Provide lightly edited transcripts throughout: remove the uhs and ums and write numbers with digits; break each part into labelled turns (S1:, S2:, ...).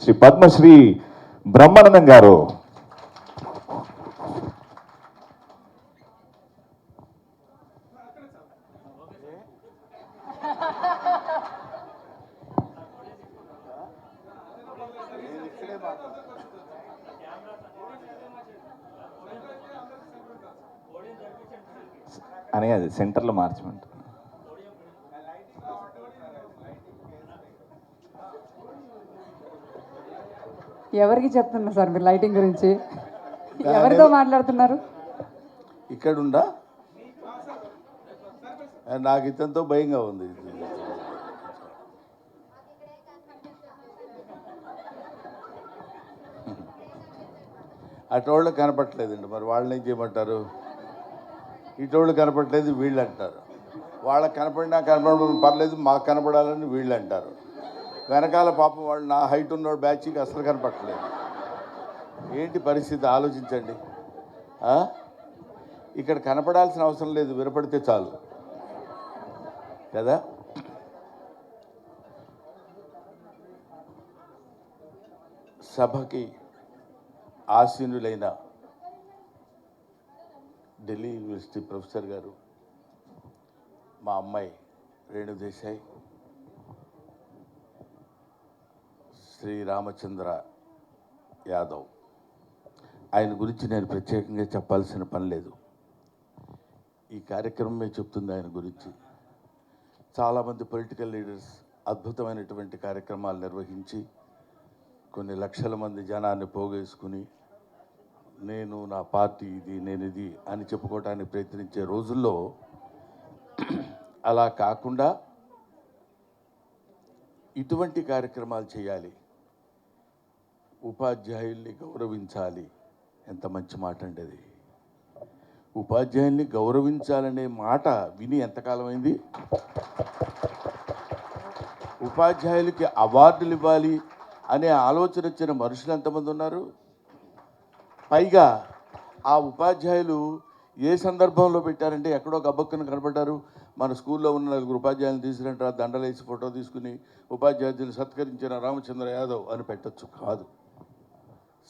S1: శ్రీ పద్మశ్రీ బ్రహ్మానందం గారు. అని అది సెంటర్లో మార్చమంటారు.
S2: ఎవరికి చెప్తున్నారు సార్ మీరు లైటింగ్ గురించి? ఎవరితో మాట్లాడుతున్నారు?
S3: ఇక్కడుండా నాకు ఇతంతో భయంగా ఉంది. అటోళ్ళు కనపట్లేదండి, మరి వాళ్ళని ఏం చేయమంటారు? ఇటోళ్ళు కనపట్లేదు వీళ్ళు అంటారు, వాళ్ళకి కనపడినా కనపడ పర్లేదు మాకు కనపడాలని వీళ్ళు అంటారు. వెనకాల పాపం వాళ్ళు నా హైట్ ఉన్నోడు బ్యాచ్కి అసలు కనపట్టలేదు. ఏంటి పరిస్థితి ఆలోచించండి. ఇక్కడ కనపడాల్సిన అవసరం లేదు, వినపడితే చాలు కదా. సభకి ఆసీనులైన ఢిల్లీ యూనివర్సిటీ ప్రొఫెసర్ గారు, మా అమ్మాయి రేణు దేశాయ్, శ్రీ రామచంద్ర యాదవ్, ఆయన గురించి నేను ప్రత్యేకంగా చెప్పాల్సిన పని లేదు. ఈ కార్యక్రమమే చెప్తుంది ఆయన గురించి. చాలామంది పొలిటికల్ లీడర్స్ అద్భుతమైనటువంటి కార్యక్రమాలు నిర్వహించి కొన్ని లక్షల మంది జనాన్ని పోగేసుకుని నేను నా పార్టీ ఇది నేను ఇది అని చెప్పుకోవడానికి ప్రయత్నించే రోజుల్లో అలా కాకుండా ఇటువంటి కార్యక్రమాలు చేయాలి, ఉపాధ్యాయుల్ని గౌరవించాలి. ఎంత మంచి మాట అండి అది. ఉపాధ్యాయుల్ని గౌరవించాలనే మాట విని ఎంతకాలం అయింది? ఉపాధ్యాయులకి అవార్డులు ఇవ్వాలి అనే ఆలోచన వచ్చిన మనుషులు ఎంతమంది ఉన్నారు? పైగా ఆ ఉపాధ్యాయులు ఏ సందర్భంలో పెట్టారంటే ఎక్కడో గబ్బక్కున కనపడ్డారు. మన స్కూల్లో ఉన్న 4 ఉపాధ్యాయులను తీసుకురంటారు, దండలేసి ఫోటో తీసుకుని ఉపాధ్యాయులు సత్కరించిన రామచంద్ర యాదవ్ అని పెట్టచ్చు. కాదు,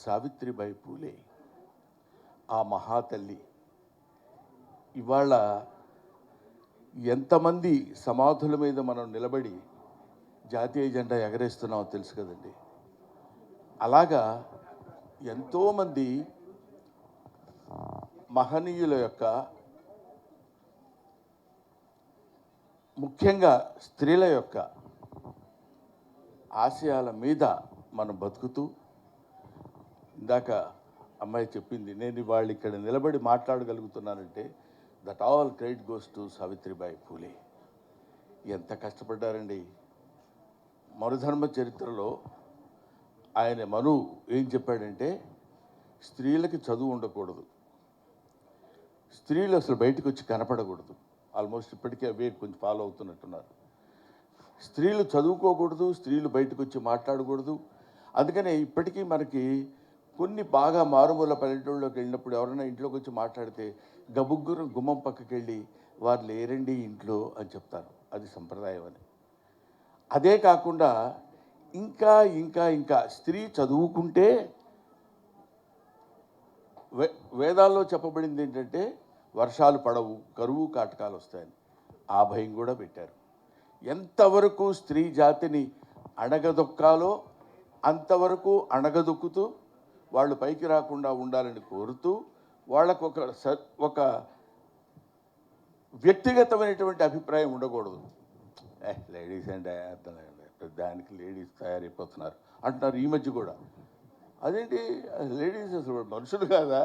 S3: సావిత్రిబాయి పూలే ఆ మహాతల్లి ఇవాళ ఎంతమంది సమాధుల మీద మనం నిలబడి జాతీయ జెండా ఎగరేస్తున్నామో తెలుసు కదండి. అలాగా ఎంతోమంది మహనీయుల యొక్క, ముఖ్యంగా స్త్రీల యొక్క ఆశయాల మీద మనం బతుకుతూ, ఇందాక అమ్మాయి చెప్పింది, నేను వాళ్ళు ఇక్కడ నిలబడి మాట్లాడగలుగుతున్నానంటే that all credit goes to Savitribai Phule. ఎంత కష్టపడ్డారండి. మనుధర్మ చరిత్రలో ఆయన మను ఏం చెప్పాడంటే, స్త్రీలకి చదువు ఉండకూడదు, స్త్రీలు అసలు బయటకు వచ్చి కనపడకూడదు. ఆల్మోస్ట్ ఇప్పటికే అవే కొంచెం ఫాలో అవుతున్నట్టున్నారు. స్త్రీలు చదువుకోకూడదు, స్త్రీలు బయటకు వచ్చి మాట్లాడకూడదు. అందుకనే ఇప్పటికీ మనకి కొన్ని బాగా మారుమూల పల్లెటూళ్ళలోకి వెళ్ళినప్పుడు ఎవరైనా ఇంట్లోకి వచ్చి మాట్లాడితే గబుగ్గురు గుమ్మం పక్కకి వెళ్ళి వారు లేరండి ఇంట్లో అని చెప్తారు. అది సంప్రదాయం అని. అదే కాకుండా ఇంకా ఇంకా ఇంకా స్త్రీ చదువుకుంటే వేదాల్లో చెప్పబడింది ఏంటంటే వర్షాలు పడవు, కరువు కాటకాలు వస్తాయని. ఆ భయం కూడా పెట్టారు. ఎంతవరకు స్త్రీ జాతిని అణగదొక్కాలో అంతవరకు అణగదొక్కుతూ వాళ్ళు పైకి రాకుండా ఉండాలని కోరుతూ వాళ్ళకు ఒక వ్యక్తిగతమైనటువంటి అభిప్రాయం ఉండకూడదు. లేడీస్ అంటే అర్థం దానికి లేడీస్ తయారైపోతున్నారు అంటున్నారు ఈ మధ్య కూడా. అదేంటి లేడీస్ అసలు మనుషులు కాదా,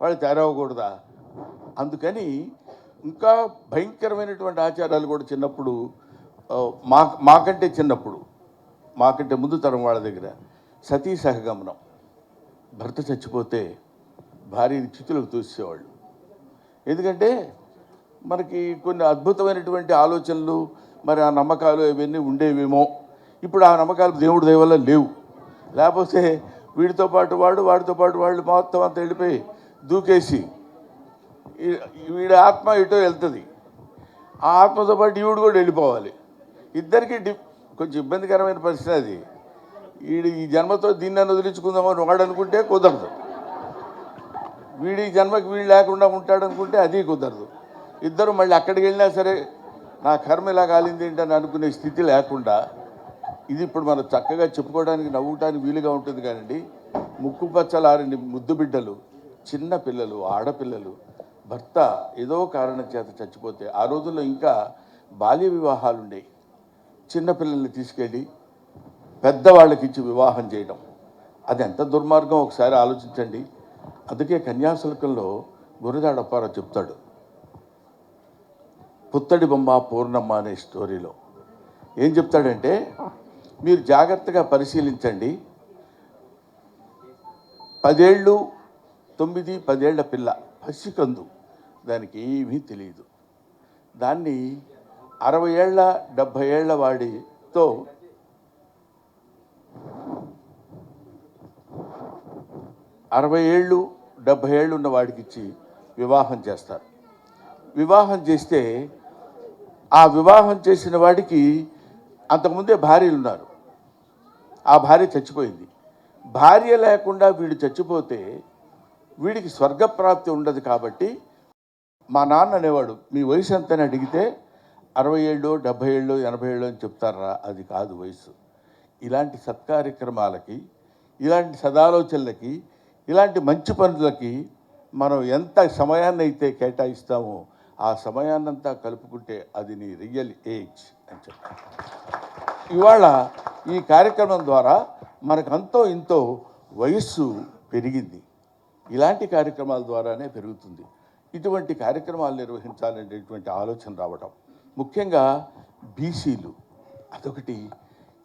S3: వాళ్ళు తయారవ్వకూడదా? అందుకని ఇంకా భయంకరమైనటువంటి ఆచారాలు కూడా చిన్నప్పుడు మాకంటే ముందు తరం వాళ్ళ దగ్గర సతీ సహగమనం. భర్త చచ్చిపోతే భార్యని చితులకు తోసేవాళ్ళు. ఎందుకంటే మనకి కొన్ని అద్భుతమైనటువంటి ఆలోచనలు, మరి ఆ నమ్మకాలు ఇవన్నీ ఉండేవేమో. ఇప్పుడు ఆ నమ్మకాలు దేవుడి దయ వల్ల లేవు. లేకపోతే వీడితో పాటు వాడు, వాడితో పాటు వాళ్ళు మొత్తం అంతా వెళ్ళిపోయి దూకేసి వీడి ఆత్మ ఇటో వెళ్తుంది, ఆ ఆత్మతో పాటు ఈవిడు కూడా వెళ్ళిపోవాలి. ఇద్దరికి కొంచెం ఇబ్బందికరమైన పరిస్థితి అది. ఈ జన్మతో దీన్ని వదిలించుకుందామని వాడు అనుకుంటే కుదరదు, వీడి జన్మకి వీడు లేకుండా ఉంటాడనుకుంటే అది కుదరదు. ఇద్దరు మళ్ళీ అక్కడికి వెళ్ళినా సరే నా కర్మ ఇలా కాలింది ఏంటని అనుకునే స్థితి లేకుండా, ఇది ఇప్పుడు మనం చక్కగా చెప్పుకోవడానికి నవ్వుకోవడానికి వీలుగా ఉంటుంది కానండి. ముక్కు పచ్చలారని ముద్దు బిడ్డలు, చిన్న పిల్లలు, ఆడపిల్లలు భర్త ఏదో కారణం చేత చచ్చిపోతే, ఆ రోజుల్లో ఇంకా బాల్య వివాహాలు ఉండేవి. చిన్నపిల్లల్ని తీసుకెళ్ళి పెద్దవాళ్ళకి ఇచ్చి వివాహం చేయడం, అది ఎంత దుర్మార్గం ఒకసారి ఆలోచించండి. అందుకే కన్యాశుల్కంలో గురజాడ అప్పారావు చెప్తాడు, పుత్తడి బొమ్మ పూర్ణమ్మ అనే స్టోరీలో ఏం చెప్తాడంటే, మీరు జాగ్రత్తగా పరిశీలించండి, 10 ఏళ్ళు 9, 10 ఏళ్ల పిల్ల పసికందు, దానికి ఏమీ తెలియదు. దాన్ని 60 ఏళ్ళ 70 ఏళ్ల వాడితో 60 ఏళ్ళు 70 ఏళ్ళు ఉన్న వాడికి ఇచ్చి వివాహం చేస్తారు. వివాహం చేస్తే ఆ వివాహం చేసిన వాడికి అంతకుముందే భార్యలు ఉన్నారు, ఆ భార్య చచ్చిపోయింది. భార్య లేకుండా వీడు చచ్చిపోతే వీడికి స్వర్గప్రాప్తి ఉండదు. కాబట్టి మా నాన్న అనేవాడు, మీ వయసు ఎంతని అడిగితే 60 ఏళ్ళు 70 ఏళ్ళు 80 ఏళ్ళు అని చెప్తారా, అది కాదు వయసు. ఇలాంటి సత్కార్యక్రమాలకి, ఇలాంటి సదాలోచనలకి, ఇలాంటి మంచి పనులకి మనం ఎంత సమయాన్ని అయితే కేటాయిస్తామో ఆ సమయాన్నంతా కలుపుకుంటే అది నీ రియల్ ఏజ్ అని చెప్తాను. ఇవాళ ఈ కార్యక్రమం ద్వారా మనకు అంతో ఇంతో వయస్సు పెరిగింది. ఇలాంటి కార్యక్రమాల ద్వారానే పెరుగుతుంది. ఇటువంటి కార్యక్రమాలు నిర్వహించాలనేటువంటి ఆలోచన రావడం, ముఖ్యంగా బీసీలు, అదొకటి.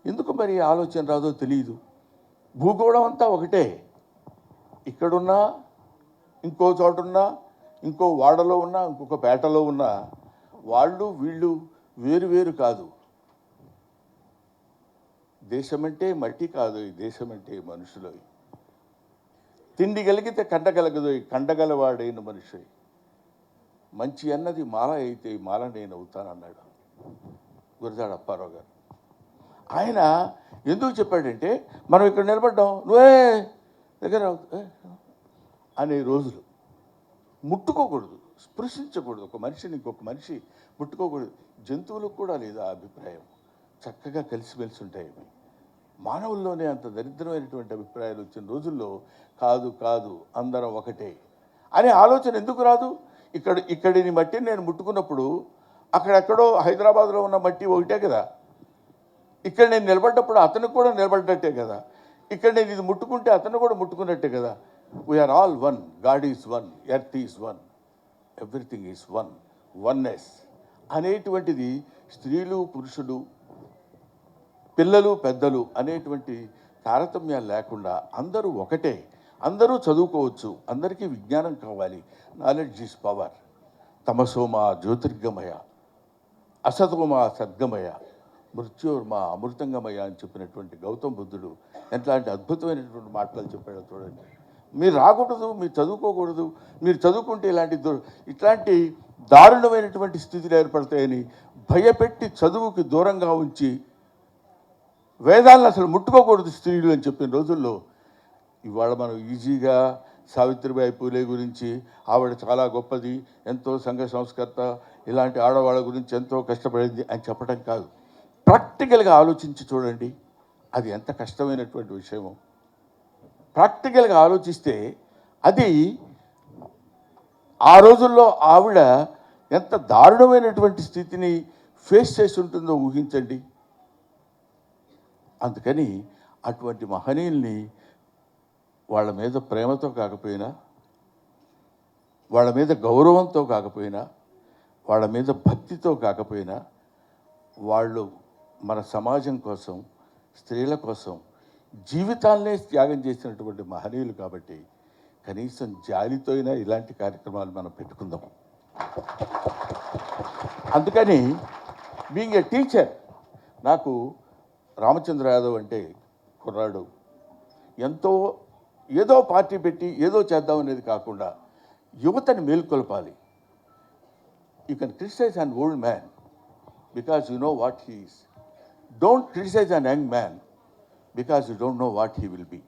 S3: ఎందుకు మరి ఆలోచన రాదో తెలియదు. భూగోళం అంతా ఒకటే, ఇక్కడున్నా, ఇంకో చోటున్నా, ఇంకో వాడలో ఉన్నా, ఇంకొక పేటలో ఉన్నా, వాళ్ళు వీళ్ళు వేరు వేరు కాదు. దేశమంటే మట్టి కాదు, ఈ దేశమంటే మనుషులు. తిండి కలిగితే కండగలగదు, కండగలవాడైన మనిషి. మంచి అన్నది మాల అయితే మాల నేను అవుతానన్నాడు గురజాడ అప్పారావు గారు. ఆయన ఎందుకు చెప్పాడంటే, మనం ఇక్కడ నిలబడ్డాం, నువ్వే దగ్గర అనే రోజులు, ముట్టుకోకూడదు, స్పృశించకూడదు, ఒక మనిషిని ఇంకొక మనిషి ముట్టుకోకూడదు. జంతువులకు కూడా లేదు ఆ అభిప్రాయం, చక్కగా కలిసిమెలిసి ఉంటాయి. మానవుల్లోనే అంత దరిద్రమైనటువంటి అభిప్రాయాలు వచ్చిన రోజుల్లో కాదు కాదు అందరం ఒకటే అనే ఆలోచన ఎందుకు రాదు? ఇక్కడిని మట్టిని నేను ముట్టుకున్నప్పుడు అక్కడెక్కడో హైదరాబాద్లో ఉన్న మట్టి ఒకటే కదా. ఇక్కడ నేను నిలబడ్డప్పుడు అతనికి కూడా నిలబడ్డట్టే కదా. ఇక్కడ నేను ఇది ముట్టుకుంటే అతను కూడా ముట్టుకున్నట్టే కదా. We are all one, god is one, earth is one, everything is one, oneness అనేటువంటిది స్త్రీలు పురుషులు పిల్లలు పెద్దలు అనేటువంటి తారతమ్యాలు లేకుండా అందరూ ఒకటే, అందరూ చదువుకోవచ్చు, అందరికీ విజ్ఞానం కావాలి. Knowledge is power. తమసోమా జ్యోతిర్గమయ, అసతోమా సద్గమయ, మృత్యోర్మా అమృతంగమయ అని చెప్పినటువంటి గౌతమ బుద్ధుడు ఎట్లాంటి అద్భుతమైనటువంటి మాటలు చెప్పాడో చూడండి. మీరు రాకూడదు, మీరు చదువుకోకూడదు, మీరు చదువుకుంటే ఇట్లాంటి దారుణమైనటువంటి స్థితిలో ఏర్పడతాయని భయపెట్టి చదువుకి దూరంగా ఉంచి వేదాలను అసలు ముట్టుకోకూడదు స్త్రీలు అని చెప్పిన రోజుల్లో ఇవాళ మనం ఈజీగా సావిత్రిబాయి పూలే గురించి, ఆవిడ చాలా గొప్పది, ఎంతో సంఘ సంస్కర్త, ఇలాంటి ఆడవాళ్ళ గురించి ఎంతో కష్టపడింది అని చెప్పడం కాదు. ప్రాక్టికల్గా ఆలోచించి చూడండి, అది ఎంత కష్టమైనటువంటి విషయమో. ప్రాక్టికల్గా ఆలోచిస్తే అది ఆ రోజుల్లో ఆవిడ ఎంత దారుణమైనటువంటి స్థితిని ఫేస్ చేసి ఉంటుందో ఊహించండి. అందుకని అటువంటి మహనీయుల్ని వాళ్ళ మీద ప్రేమతో కాకపోయినా, వాళ్ళ మీద గౌరవంతో కాకపోయినా, వాళ్ళ మీద భక్తితో కాకపోయినా, వాళ్ళు మన సమాజం కోసం, స్త్రీల కోసం జీవితాలనే త్యాగం చేసినటువంటి మహనీయులు. కాబట్టి కనీసం జాలితో అయినా ఇలాంటి కార్యక్రమాలు మనం పెట్టుకుందాం. అందుకని బీయింగ్ ఏ టీచర్, నాకు రామచంద్ర యాదవ్ అంటే కుర్రాడు, ఎంతో ఏదో పార్టీ పెట్టి ఏదో చేద్దాం అనేది కాకుండా యువతని మేల్కొల్పాలి. You can criticise an old man because you know what he is. Don't criticise an young man because you don't know what he will be.